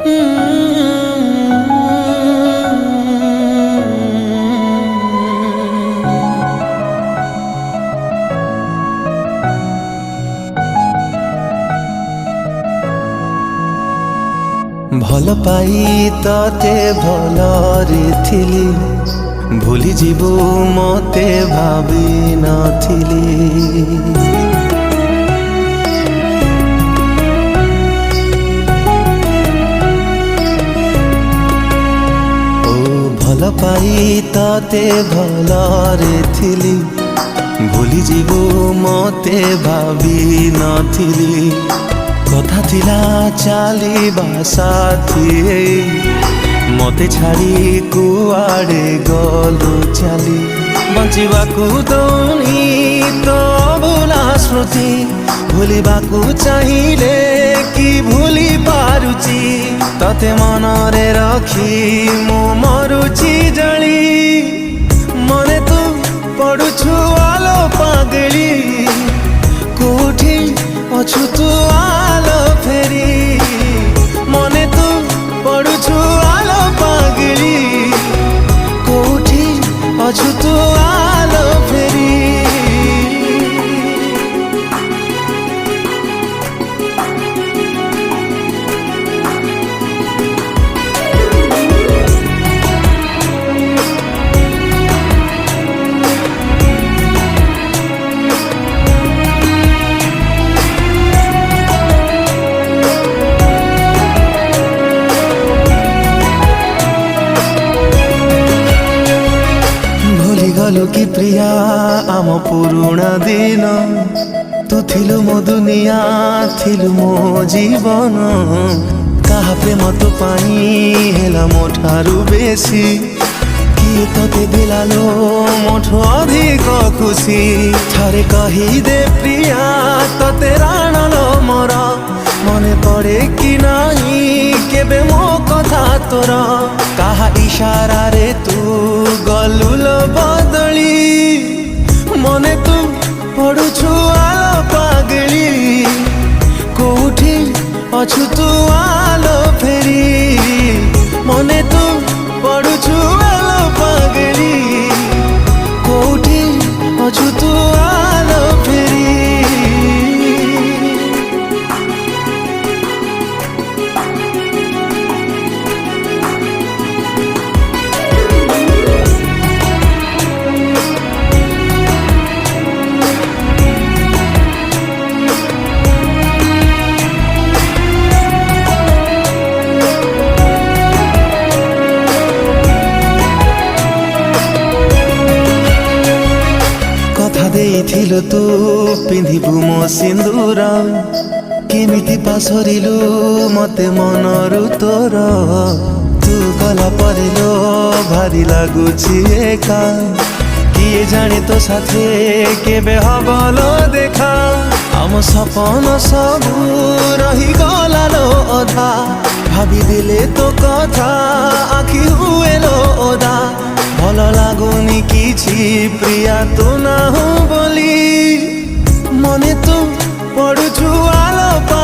भल पाई तते भलरे थिली भूली जीवु मते भावी नथिली। भल पाई तते भलरे थिली भूली जीवु मते भावी नथिली। कथा थिला चालिबा साथी मते छाड़ी कुआड़े गलु चली। बंचिबाकू दौनी तो भूला स्मृति भूलिबाकू चाहिए कि भूली पारुची। तते मनरे रखी मु मरुची जली मने तू पड़ुछु आलो पागली। कोठी अछु तू आलो फेरी मने तू पड़ुछु आलो पागली। कोठी अछु तू आलो फेरी। गलु कि प्रिया आम पुरुणा दिन तू थिलु मो दुनिया थिलु मो जीवन। कहा प्रेम तो पाई हेला मो ठारू बेसी किए तते दिलालो मोठो अधिक खुशी। थरे कही दे प्रिया तते राणलो मोर मने पड़े कि नहीं केबे मो कथा तोर। कहा इशारा रे तू गलुल बदली मने तू पड़ुछु आलो पागली। कोठी अछु तू आलो फेरी मने तू पड़ुछु आलो पागली। कोठी अछु तू आलो फेरी। देइथिलु तू पिंधिबु मो सिंदूर केमिति पासरिलु मते मनरु तोर। तू गला परिलो भारी लागुछि एका किए जाने तो साथे केबे हबलो देखा। आम सपन सबु रही गलालो अधा भाभी दिले तो कथा आखि हुएलो ओदा। भल लागुनी किछि प्रिया तू ना हो बोली मने तू पड़ुछु आलो पा